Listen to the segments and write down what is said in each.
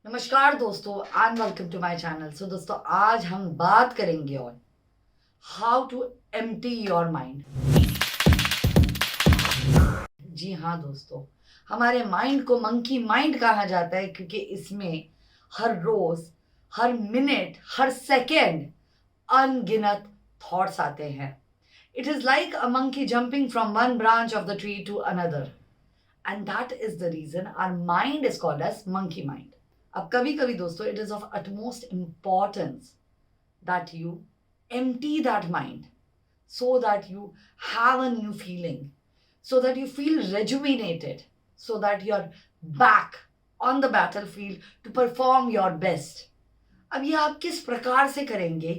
नमस्कार दोस्तों and welcome to my channel. So दोस्तों आज हम बात करेंगे on how to empty your mind. जी हाँ दोस्तों, हमारे माइंड को मंकी माइंड कहा जाता है क्योंकि इसमें हर रोज, हर मिनट, हर सेकेंड अनगिनत थॉट्स आते हैं। It is like a monkey jumping from one branch of the tree to another, and that is the reason our mind is called as monkey mind. अब कभी कभी दोस्तों it is of utmost importance that you empty that mind so that you have a new feeling, so that you feel rejuvenated, so that you're back on the battlefield to perform your best. अब ये आप किस प्रकार से करेंगे,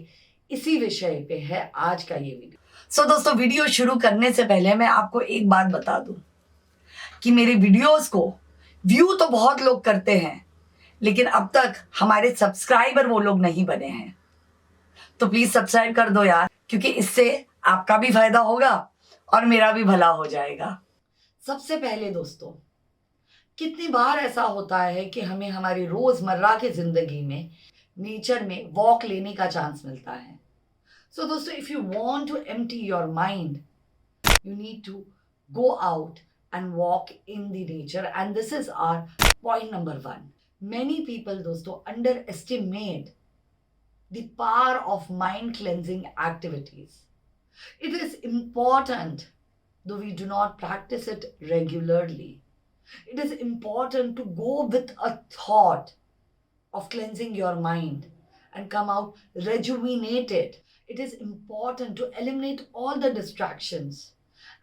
इसी विषय पे है आज का ये वीडियो। सो दोस्तों, वीडियो शुरू करने से पहले मैं आपको एक बात बता दूं कि मेरे वीडियोस को व्यू तो बहुत लोग करते हैं, लेकिन अब तक हमारे सब्सक्राइबर वो लोग नहीं बने हैं। तो प्लीज सब्सक्राइब कर दो यार, क्योंकि इससे आपका भी फायदा होगा और मेरा भी भला हो जाएगा। सबसे पहले दोस्तों, कितनी बार ऐसा होता है कि हमें हमारी रोजमर्रा की जिंदगी में नेचर में वॉक लेने का चांस मिलता है। सो दोस्तों, if you want to empty your mind, you need to go out and walk in the nature, and this is our point number one. Many people दोस्तों underestimate the power of mind cleansing activities. It is important, though we do not practice it regularly. It is important to go with a thought of cleansing your mind and come out rejuvenated. It is important to eliminate all the distractions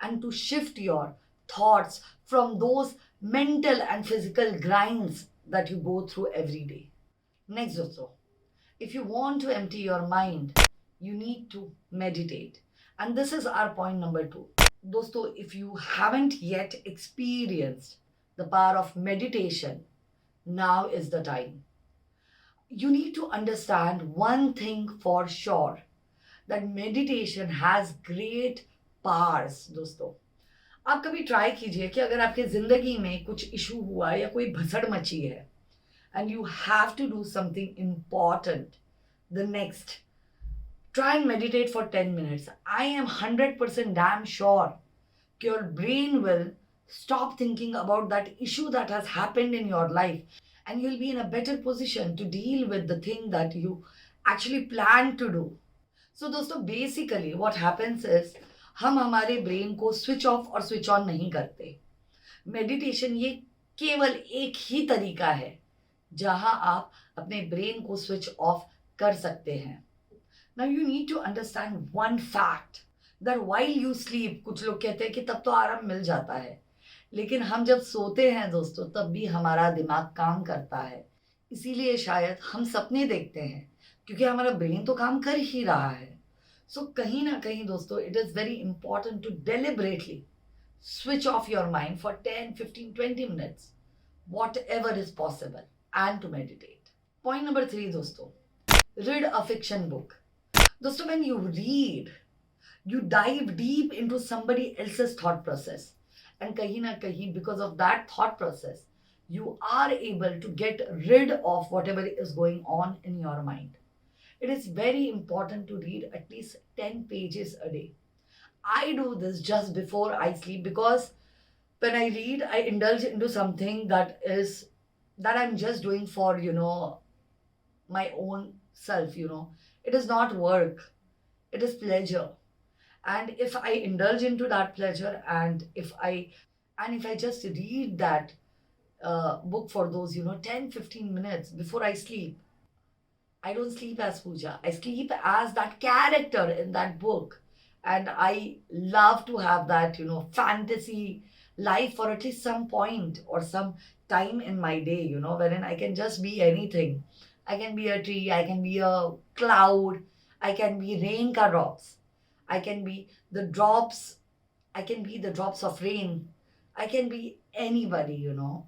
and to shift your thoughts from those mental and physical grinds that you go through every day. Next also, if you want to empty your mind, you need to meditate. And this is our point number 2. Dosto, if you haven't yet experienced the power of meditation, now is the time. You need to understand one thing for sure, that meditation has great powers. दोस्तों, आप कभी try कीजिए कि अगर आपके जिंदगी में कुछ इशू हुआ या कोई भसड़ मची है and you have to do something important the next, try and meditate for 10 minutes. I am 100% damn sure your brain will stop thinking about that issue that has happened in your life, and you'll be in a better position to deal with the thing that you actually plan to do. So दोस्तों, basically what happens is हम हमारे brain को switch off और switch on नहीं करते। Meditation ये केवल एक ही तरीका है जहां आप अपने ब्रेन को स्विच ऑफ कर सकते हैं। Now you need to understand one fact, that while you sleep, कुछ लोग कहते हैं कि तब तो आराम मिल जाता है, लेकिन हम जब सोते हैं दोस्तों तब भी हमारा दिमाग काम करता है। इसीलिए शायद हम सपने देखते हैं, क्योंकि हमारा ब्रेन तो काम कर ही रहा है। सो कहीं ना कहीं दोस्तों, it is very important to deliberately switch off your mind for 10, 15, 20 minutes, whatever is possible, and to meditate. Point number 3 दोस्तों, read a fiction book. दोस्तों, when you read, you dive deep into somebody else's thought process, and कहीं ना कहीं because of that thought process, you are able to get rid of whatever is going on in your mind. It is very important to read at least 10 pages a day. I do this just before I sleep, because when I read, I indulge into something that I'm just doing for, my own self, It is not work, it is pleasure. And if I indulge into that pleasure, and if I just read that book for those, 10, 15 minutes before I sleep, I don't sleep as Pooja. I sleep as that character in that book. And I love to have that, fantasy life for at least some point or some time in my day, wherein I can just be anything. I can be a tree, I can be a cloud, I can be rain ka drops, I can be the drops, I can be the drops of rain, I can be anybody,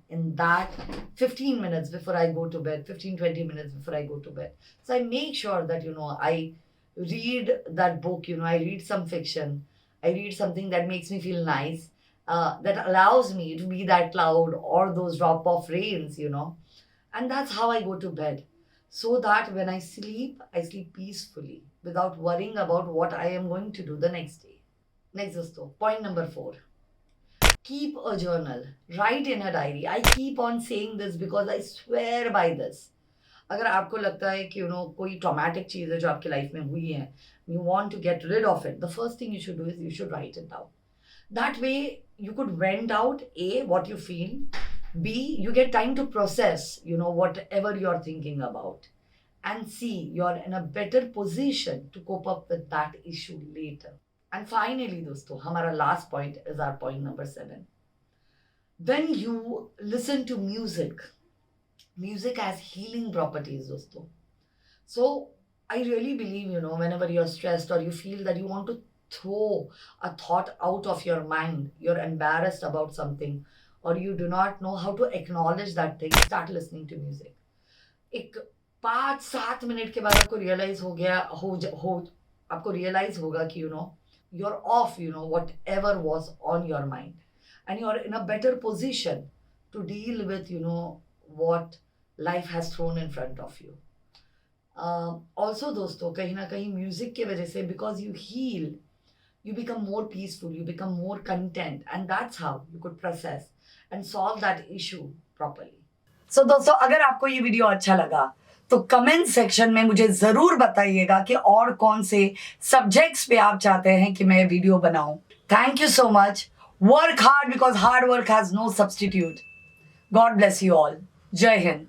in that 15 minutes before I go to bed, 15, 20 minutes before I go to bed. So I make sure that, I read that book, I read some fiction, I read something that makes me feel nice, that allows me to be that cloud or those drop of rains, And that's how I go to bed. So that when I sleep peacefully without worrying about what I am going to do the next day. Next, dosto, point number 4. Keep a journal. Write in a diary. I keep on saying this because I swear by this. अगर आपको लगता है कि कोई traumatic चीज़ है जो आपकी life में हुई है, you want to get rid of it, the first thing you should do is you should write it down. That way you could vent out A, what you feel, B, you get time to process, whatever you're thinking about, and C, you're in a better position to cope up with that issue later. And finally, दोस्तों, हमारा last point is our point number 7. When you listen to music has healing properties, dosto. So I really believe, whenever you're stressed or you feel that you want to throw a thought out of your mind, you're embarrassed about something, or you do not know how to acknowledge that thing, start listening to music. एक 5-7 minute के बाद आपको realise हो गया हो आपको realise होगा कि you're off, whatever was on your mind, and you're in a better position to deal with what life has thrown in front of you. Also, दोस्तों, कहीं ना कहीं म्यूजिक के वजह से, because you heal, you become more peaceful, you become more content, and that's how you could process and solve that issue properly. So दोस्तों, अगर आपको ये वीडियो अच्छा लगा तो कमेंट सेक्शन में मुझे जरूर बताइएगा कि और कौन से सब्जेक्ट्स पे आप चाहते हैं कि मैं वीडियो बनाऊं. Thank you so much. Work hard because hard work has no substitute. God bless you all. जय हिंद.